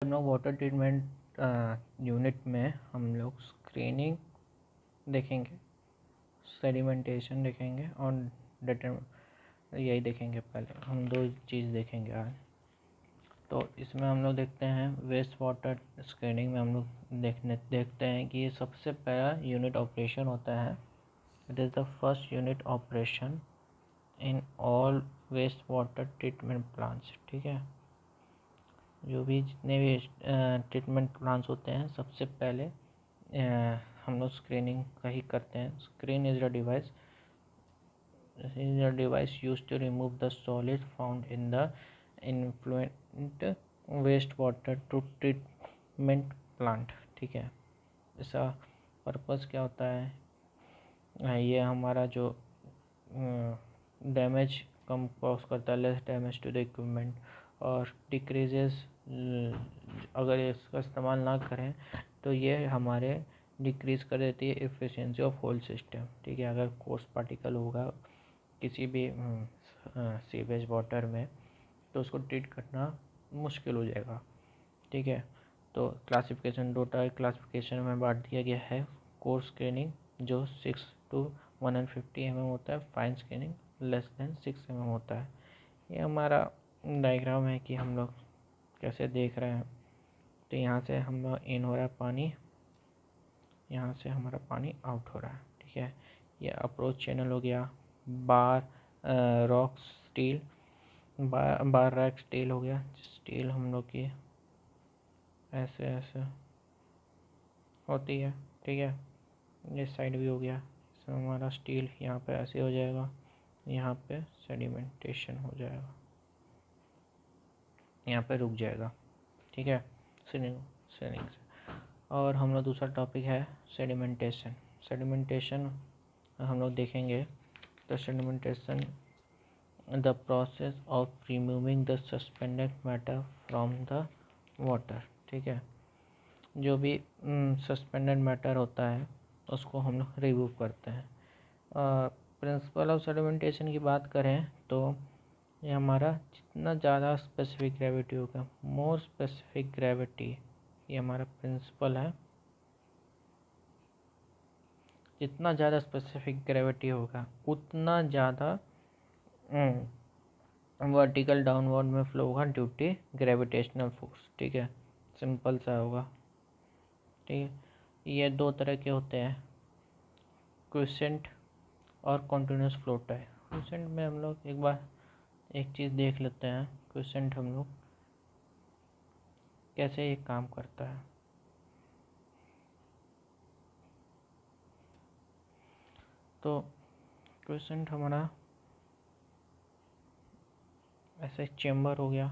हम लोग water treatment unit में हम लोग स्क्रीनिंग देखेंगे, सेडिमेंटेशन देखेंगे और यही देखेंगे। पहले हम दो चीज़ देखेंगे आज। तो इसमें हम लोग देखते हैं वेस्ट वाटर स्क्रीनिंग में हम लोग देखते हैं कि ये सबसे पहला यूनिट ऑपरेशन होता है। It is the first unit operation in all waste water treatment plants. ठीक है, जो भी जितने भी ट्रीटमेंट प्लांट्स होते हैं सबसे पहले हम लोग स्क्रीनिंग का ही करते हैं। Screen is a device used to remove the solid found in the influent wastewater to treatment plant। ठीक है, इसका पर्पस क्या होता है? ये हमारा जो डैमेज कम कॉज करता है, less damage to the equipment, और डिक्रीजेस अगर इसका इस्तेमाल ना करें तो ये हमारे डिक्रीज़ कर देती है एफिशिएंसी ऑफ होल सिस्टम। ठीक है, अगर कोर्स पार्टिकल होगा किसी भी सीवेज वाटर में तो उसको ट्रीट करना मुश्किल हो जाएगा। ठीक है, तो क्लासिफिकेशन दो टाइप क्लासिफिकेशन में बांट दिया गया है। कोर्स स्क्रीनिंग जो 6 to 150 mm होता है, fine screening less than 6 mm होता है। ये हमारा डायग्राम है कि हम लोग कैसे देख रहे हैं। तो यहाँ से हम लोग इन हो रहा है पानी, यहाँ से हमारा पानी आउट हो रहा है। ठीक है, ये अप्रोच चैनल हो गया। बार रॉक स्टील, बार रैक स्टील हो गया। स्टील हम लोग की ऐसे ऐसे होती है। ठीक है, ये साइड भी हो गया। इसमें हमारा स्टील यहाँ पे ऐसे हो जाएगा, यहाँ पे सेडिमेंटेशन हो जाएगा, यहाँ पे रुक जाएगा। ठीक है, सीलिंग से। और हम लोग दूसरा टॉपिक है सेडिमेंटेशन। सेडिमेंटेशन हम लोग देखेंगे। तो sedimentation the process of removing the suspended matter from the water. ठीक है, जो भी सस्पेंडेड मैटर होता है उसको हम लोग रिमूव करते हैं। प्रिंसिपल ऑफ सेडिमेंटेशन की बात करें तो ये हमारा जितना ज़्यादा स्पेसिफिक ग्रेविटी होगा, मोर स्पेसिफिक ग्रेविटी, ये हमारा प्रिंसिपल है। जितना ज़्यादा स्पेसिफिक ग्रेविटी होगा उतना ज़्यादा वर्टिकल डाउनवर्ड में फ्लो होगा ड्यू टू ग्रेविटेशनल फोर्स। ठीक है, सिंपल सा होगा। ठीक है, ये दो तरह के होते हैं, क्विसेंट और कॉन्टिन्यूस फ्लो टाइप। क्विसेंट में हम लोग एक बार एक चीज़ देख लेते हैं, क्विसेंट हम लोग कैसे ये काम करता है। तो क्विसेंट हमारा ऐसे चेम्बर हो गया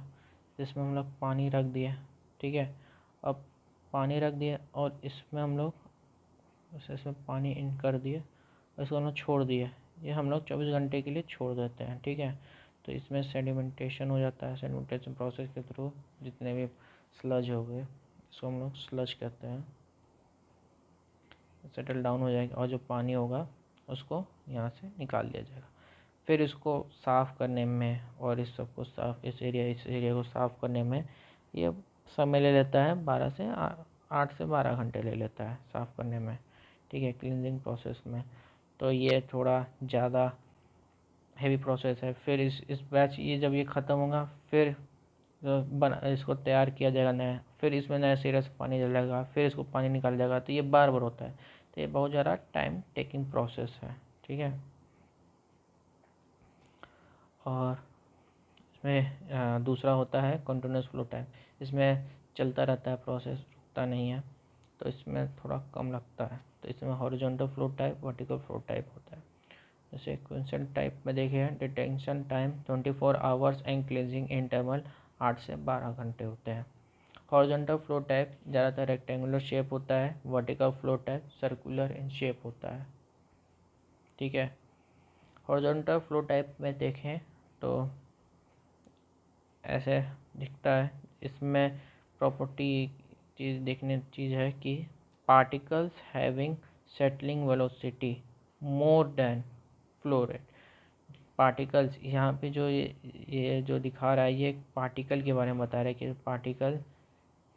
जिसमें हम लोग पानी रख दिए। ठीक है, अब पानी रख दिए और इसमें हम लोग इसमें पानी इन कर दिए और इसको हम लोग छोड़ दिए। ये हम लोग 24 घंटे के लिए छोड़ देते हैं। ठीक है, तो इसमें सेडिमेंटेशन हो जाता है। सेडिमेंटेशन प्रोसेस के थ्रू जितने भी स्लज हो गए इसको हम लोग स्लज कहते हैं, सेटल डाउन हो जाएगा और जो पानी होगा उसको यहाँ से निकाल दिया जाएगा। फिर इसको साफ़ करने में और इस सब को इस एरिया को साफ़ करने में ये समय ले लेता है 8 से 12 घंटे ले लेता है साफ़ करने में। ठीक है, क्लींजिंग प्रोसेस में तो ये थोड़ा ज़्यादा हेवी प्रोसेस है। फिर इस बैच ये जब ये ख़त्म होगा फिर इसको तैयार किया जाएगा नया, फिर इसमें नया सिरे से पानी डलेगा, फिर इसको पानी निकाल जाएगा। तो ये बार बार होता है, तो ये बहुत ज़्यादा टाइम टेकिंग प्रोसेस है। ठीक है, और इसमें दूसरा होता है कंटिन्यूस फ्लो टाइम। इसमें चलता रहता है प्रोसेस, रुकता नहीं है, तो इसमें थोड़ा कम लगता है। तो इसमें horizontal flow type, vertical flow type होता है। जैसे क्विसेंट टाइप में देखे हैं, detention time 24 hours and cleansing interval 8 से 12 घंटे होते हैं। हॉरिजॉन्टल फ्लो टाइप ज़्यादातर रेक्टेंगुलर शेप होता है, vertical flow type circular in shape होता है। ठीक है, हॉरिजॉन्टल फ्लो टाइप में देखें तो ऐसे दिखता है। इसमें प्रॉपर्टी चीज़ है कि particles having settling velocity more than flow rate. Particles यहाँ पे जो ये जो दिखा रहा है ये पार्टिकल के बारे में बता रहा है कि पार्टिकल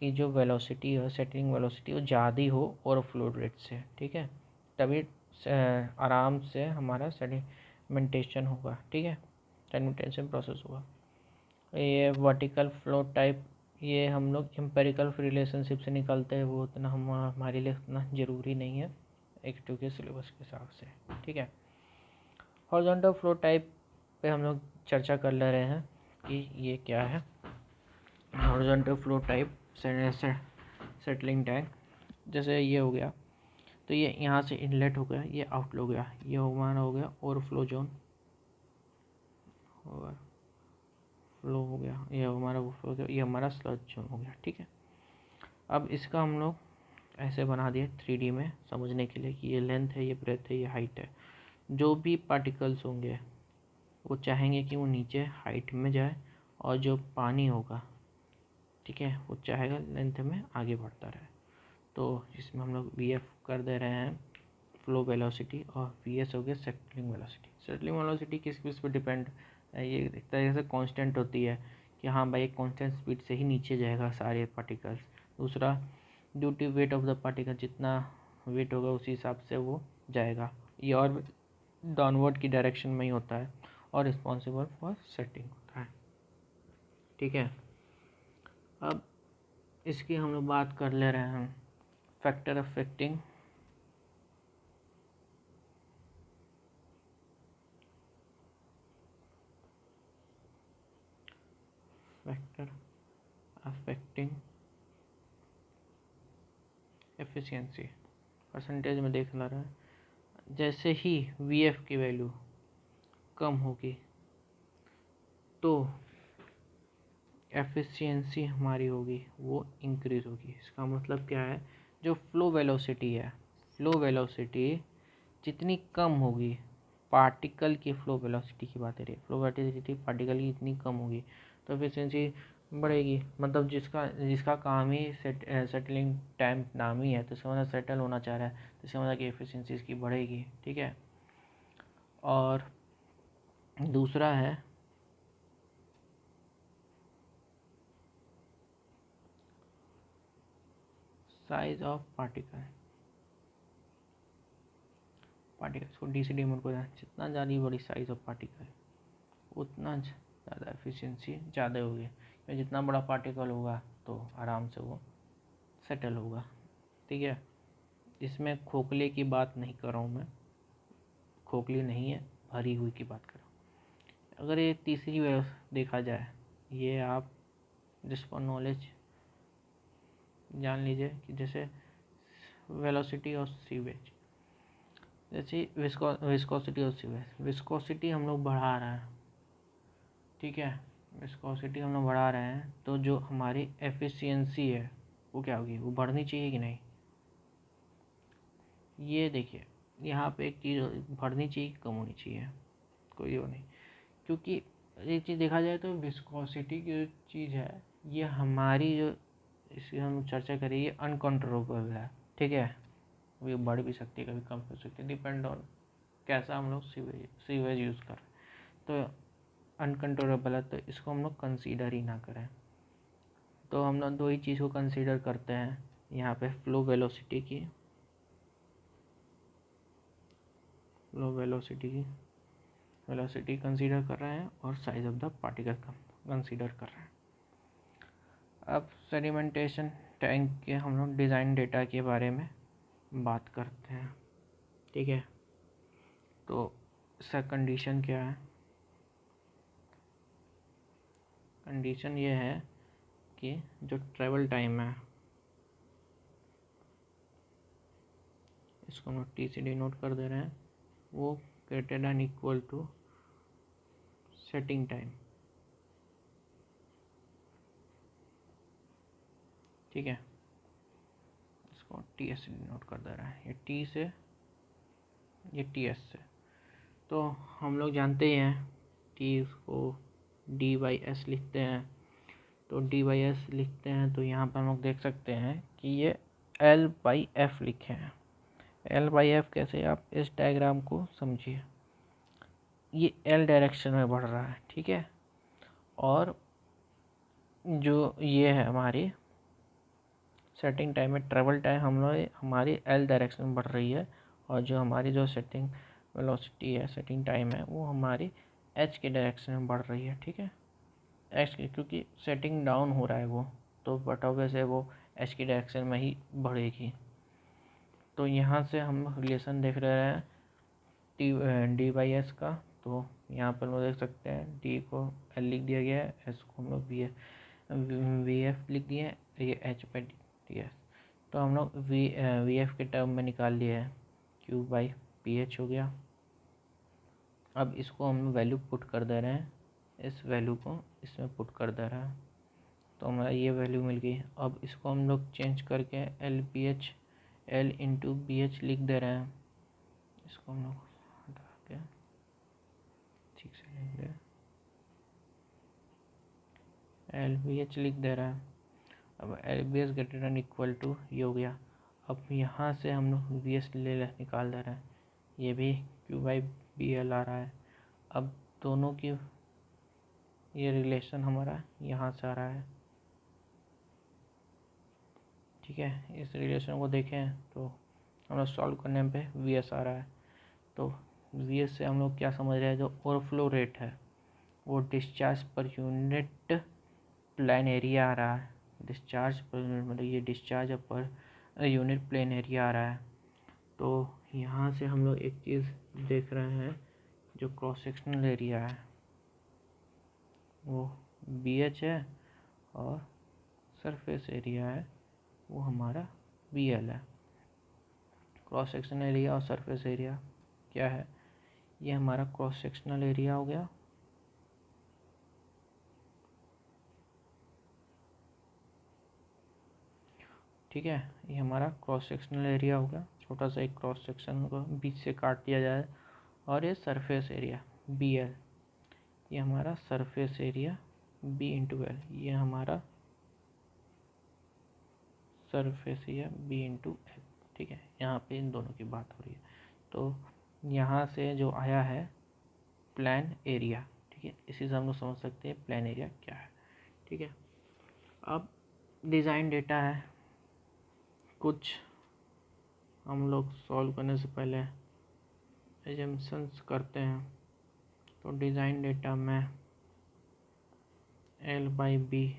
की जो वेलोसिटी है, सेटलिंग वेलोसिटी, वो ज़्यादा हो ओवरफ्लो रेट से, ठीक है, तभी आराम से हमारा सेडिमेंटेशन होगा, ठीक है, सेडिमेंटेशन प्रोसेस होगा। ये वर्टिकल फ्लो टाइप, ये हम लोग एम्पेरिकल रिलेशनशिप से निकालते हैं, वो उतना हमारे लिए उतना ज़रूरी नहीं है X2 के सिलेबस के हिसाब से, ठीक है। हॉरिजॉन्टल फ्लो टाइप पे हम लोग चर्चा कर ले रहे हैं कि ये क्या है। Horizontal flow type settling tank, जैसे ये हो गया, तो ये यहाँ से इनलेट हो गया, ये आउटलेट हो गया, ये हमारा हो गया ओवरफ्लो जोन, फ्लो हो गया, ये हमारा ओवरफ्लो हो गया, ये हमारा स्लज जोन हो गया, ठीक है। अब इसका हम लोग ऐसे बना दिए 3D में समझने के लिए कि ये लेंथ है, ये ब्रेथ है, ये हाइट है। जो भी पार्टिकल्स होंगे वो चाहेंगे कि वो नीचे हाइट में जाए, और जो पानी होगा, ठीक है, वो चाहेगा लेंथ में आगे बढ़ता रहे। तो इसमें हम लोग VF कर दे रहे हैं फ्लो वेलोसिटी, और VS हो गया सेटलिंग वेलोसिटी। सेटलिंग वेलोसिटी किस पे डिपेंड है, ये एक तरह से कांस्टेंट होती है कि हाँ भाई एक कांस्टेंट स्पीड से ही नीचे जाएगा सारे पार्टिकल्स। दूसरा, due to weight of the particle, जितना वेट होगा उसी हिसाब से वो जाएगा, ये और डाउनवर्ड की डायरेक्शन में ही होता है, और रिस्पॉन्सिबल फॉर सेटिंग होता है, ठीक है। अब इसकी हम लोग बात कर ले रहे हैं फैक्टर अफेक्टिंग एफिशिएंसी, परसेंटेज में देख ला रहा है। जैसे ही VF की वैल्यू कम होगी तो एफिशिएंसी हमारी होगी वो इंक्रीज होगी। इसका मतलब क्या है, जो फ्लो वेलोसिटी है, फ्लो वेलोसिटी जितनी कम होगी, पार्टिकल की फ्लो वेलोसिटी की बात है, फ्लो वेलोसिटी पार्टिकल की इतनी कम होगी तो एफिशिएंसी बढ़ेगी। मतलब जिसका काम ही सेटलिंग टाइम नाम ही है, तो इसका मतलब सेटल होना चाह रहा है, तो इसका मतलब कि एफिशिएंसी इसकी बढ़ेगी, ठीक है। और दूसरा है साइज ऑफ पार्टिकल्स को डी से डी मोड को जितना ज़्यादा बड़ी साइज ऑफ पार्टिकल उतना ज़्यादा एफिशिएंसी ज़्यादा होगी। जितना बड़ा पार्टिकल होगा तो आराम से वो सेटल होगा, ठीक है। इसमें खोखले की बात नहीं कर रहा हूँ मैं, खोखली नहीं है, भरी हुई की बात कर रहा हूँ। अगर ये तीसरी व्यवस्था देखा जाए, ये आप जिस पर नॉलेज जान लीजिए कि जैसे वेलोसिटी ऑफ सीवेज, जैसे विस्कोसिटी ऑफ सीवेज, विस्कोसिटी हम लोग बढ़ा रहे हैं, ठीक है, विस्कोसिटी हम लोग बढ़ा रहे हैं, तो जो हमारी एफिशिएंसी है वो क्या होगी, वो बढ़नी चाहिए कि नहीं। ये देखिए यहाँ पे एक चीज़ बढ़नी चाहिए, कम होनी चाहिए, कोई वो नहीं, क्योंकि एक चीज़ देखा जाए तो विस्कोसिटी की जो चीज़ है, ये हमारी जो इसकी हम चर्चा करें, ये अनकंट्रोलेबल है, ठीक है। ये बढ़ भी सकती है, कभी कम हो सकती है, डिपेंड ऑन कैसा हम लोग सीवेज यूज़ कर रहे हैं। तो अनकंट्रोलेबल है, तो इसको हम लोग कंसीडर ही ना करें। तो हम लोग दो ही चीज़ को कंसीडर करते हैं यहाँ पे, फ्लो वेलोसिटी कंसीडर कर रहे हैं, और size of the particle consider कर रहे हैं। अब सेडिमेंटेशन टैंक के हम लोग डिज़ाइन डेटा के बारे में बात करते हैं, ठीक है। तो इसका कंडीशन क्या है, कंडीशन ये है कि जो ट्रैवल टाइम है, इसको हम लोग T से डिनोट कर दे रहे हैं, वो greater than equal to setting time, ठीक है। इसको TS से डिनोट कर दे रहे हैं, ये T से, ये TS से। तो हम लोग जानते ही हैं T को D/S लिखते हैं, तो D/S लिखते हैं, तो यहाँ पर हम लोग देख सकते हैं कि ये L/F लिखे हैं। L/F कैसे, आप इस डायग्राम को समझिए, ये L डायरेक्शन में बढ़ रहा है, ठीक है, और जो ये है हमारी सेटिंग टाइम में ट्रेवल टाइम हम लोग हमारी एल डायरेक्शन में बढ़ रही है, और जो हमारी जो सेटिंग वेलोसिटी है, सेटिंग टाइम है, वो हमारी एच के डायरेक्शन में बढ़ रही है। ठीक है, एच के, क्योंकि सेटिंग डाउन हो रहा है वो, तो बट ऑब्वियस वो एच की डायरेक्शन में ही बढ़ेगी। तो यहाँ से हम रिलेशन देख रहे हैं डी बाई एस का। तो यहाँ पर हम लोग देख सकते हैं डी को एल लिख दिया गया है, एस को हम लोग वी एफ लिख दिए हैं, ये एच बाई डी एस। तो हम लोग वी एफ के टर्म में निकाल लिए हैं, क्यू बाई पी एच हो गया। अब इसको हम वैल्यू पुट कर दे रहे हैं, इस वैल्यू को इसमें पुट कर दे रहे हैं, तो हमारा ये वैल्यू मिल गई। अब इसको हम लोग चेंज करके L B H L into B H लिख दे रहे हैं। इसको हम लोग हटा के ठीक से लिख दे, एल बी एच लिख दे रहे हैं। अब L B H greater than equal to ये हो गया। अब यहाँ से हम लोग बी एच निकाल दे रहे हैं, ये भी क्यू बाई बी एल आ रहा है। अब दोनों की ये रिलेशन हमारा यहाँ से आ रहा है। ठीक है, इस रिलेशन को देखें तो हम लोग सॉल्व करने पे वी एस आ रहा है। तो वी एस से हम लोग क्या समझ रहे हैं, जो ओवरफ्लो रेट है वो discharge per unit plan area आ रहा है। डिस्चार्ज पर यूनिट मतलब ये discharge per unit plain area आ रहा है। तो यहाँ से हम लोग एक चीज़ देख रहे हैं, जो क्रॉस सेक्शनल एरिया है वो बी एच है, और सरफेस एरिया है वो हमारा बी एल है। क्रॉस सेक्शनल एरिया और सरफेस एरिया क्या है, ये हमारा क्रॉस सेक्शनल एरिया हो गया, ठीक है, ये हमारा क्रॉस सेक्शनल एरिया हो गया। छोटा सा एक क्रॉस सेक्शन को बीच से काट दिया जाए, और ये सरफेस एरिया बी एल, ये हमारा surface area B into L, ये हमारा surface area B into L. ठीक है, यहाँ पे इन दोनों की बात हो रही है। तो यहाँ से जो आया है प्लान एरिया, ठीक है, इसी से हम लोग समझ सकते हैं प्लान एरिया क्या है। ठीक है, अब डिज़ाइन डेटा है, कुछ हम लोग सॉल्व करने से पहले एजम्पशंस करते हैं। तो डिज़ाइन डेटा में एल बाई बी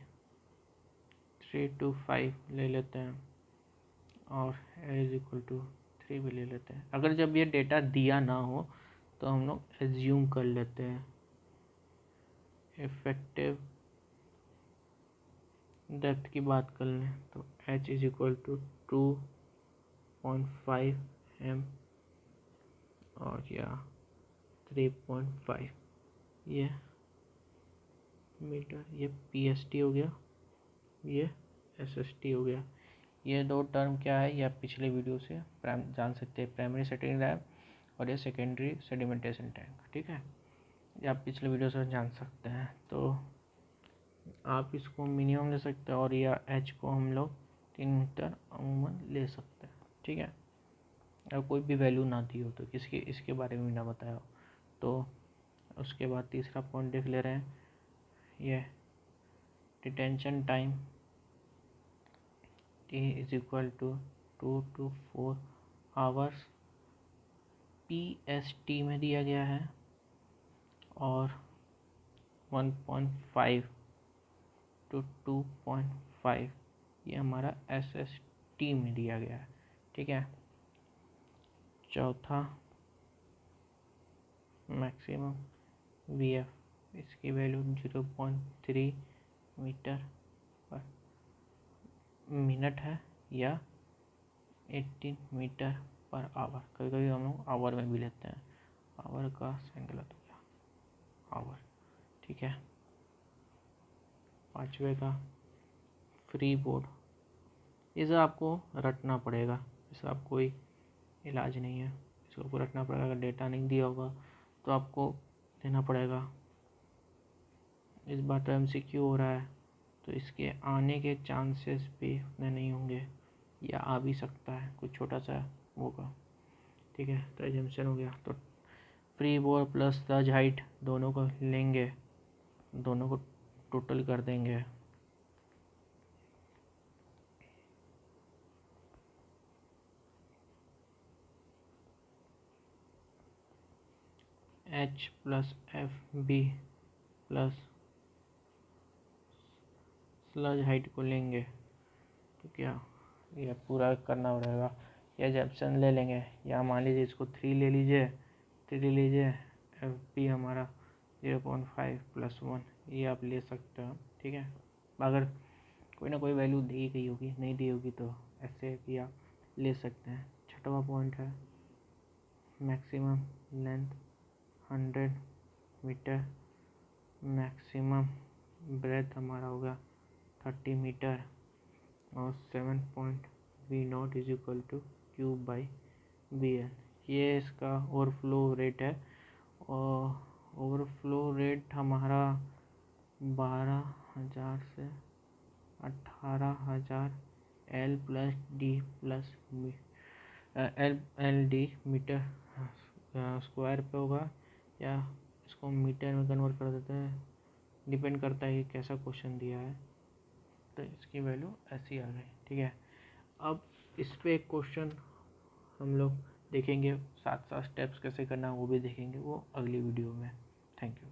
3 to 5 ले लेते हैं, और एल इज इक्वल टू 3 भी ले लेते हैं। अगर जब ये डेटा दिया ना हो तो हम लोग एज्यूम कर लेते हैं इफेक्टिव डेप्थ की बात कर लें तो H is equal to 2.5 m और या 3.5 ये मीटर, ये पी एस टी हो गया, ये एस एस टी हो गया। ये दो टर्म क्या है, ये आप पिछले वीडियो से जान सकते हैं, प्राइमरी सेटिंग टैंक और ये सेकेंडरी सेडिमेंटेशन टैंक। ठीक है, ये आप पिछले वीडियो से जान सकते हैं। तो आप इसको मिनिमम ले सकते हैं, और या एच को हम लोग 3 मीटर अमूमन ले सकते हैं। ठीक है, अगर कोई भी वैल्यू ना दी हो तो किसके इसके बारे में ना बताया हो। तो उसके बाद तीसरा पॉइंट देख ले रहे हैं, ये detention time T is equal to 2 to 4 hours PST में दिया गया है, और 1.5 to 2.5 ये हमारा SST में दिया गया है। ठीक है, चौथा मैक्सिमम VF, इसकी वैल्यू 0.3 मीटर पर मिनट है, या 18 मीटर पर आवर। कभी कभी हम लोग आवर में भी लेते हैं, आवर का गलत हो गया, आवर। ठीक है, पाँचवे का फ्री बोर्ड, इसे आपको रटना पड़ेगा, इसका आप कोई इलाज नहीं है, इसको आपको रटना पड़ेगा। अगर डेटा नहीं दिया होगा तो आपको देना पड़ेगा। इस बार तो MCQ हो रहा है, तो इसके आने के चांसेस भी उतने नहीं होंगे, या आ भी सकता है, कुछ छोटा सा होगा। ठीक है, तो एजम्पशन हो गया। तो फ्री बोर्ड प्लस सज हाइट दोनों को लेंगे, दोनों को टोटल कर देंगे, H plus F B plus sludge height को लेंगे तो क्या ये पूरा करना पड़ेगा, या जैप्सन ले लेंगे, या मान लीजिए इसको 3 ले लीजिए, एफ बी हमारा 0.5 + 1 ये आप ले सकते हो, ठीक है। अगर कोई ना कोई वैल्यू दी गई होगी, नहीं दी होगी तो ऐसे भी आप ले सकते हैं। छठवां पॉइंट है maximum length 100 metre, maximum breadth हमारा होगा 30 मीटर और 7.V0 is equal to Q/VL। ये इसका ओवरफ्लो रेट है, और ओवरफ्लो रेट हमारा 12,000 से 18,000 L/D मीटर स्क्वायर पे होगा, या इसको मीटर में कन्वर्ट कर देते हैं, डिपेंड करता है कि कैसा क्वेश्चन दिया है। तो इसकी वैल्यू ऐसी आ गई, ठीक है। अब इस पे एक क्वेश्चन हम लोग देखेंगे, साथ साथ स्टेप्स कैसे करना वो भी देखेंगे, वो अगली वीडियो में। Thank you.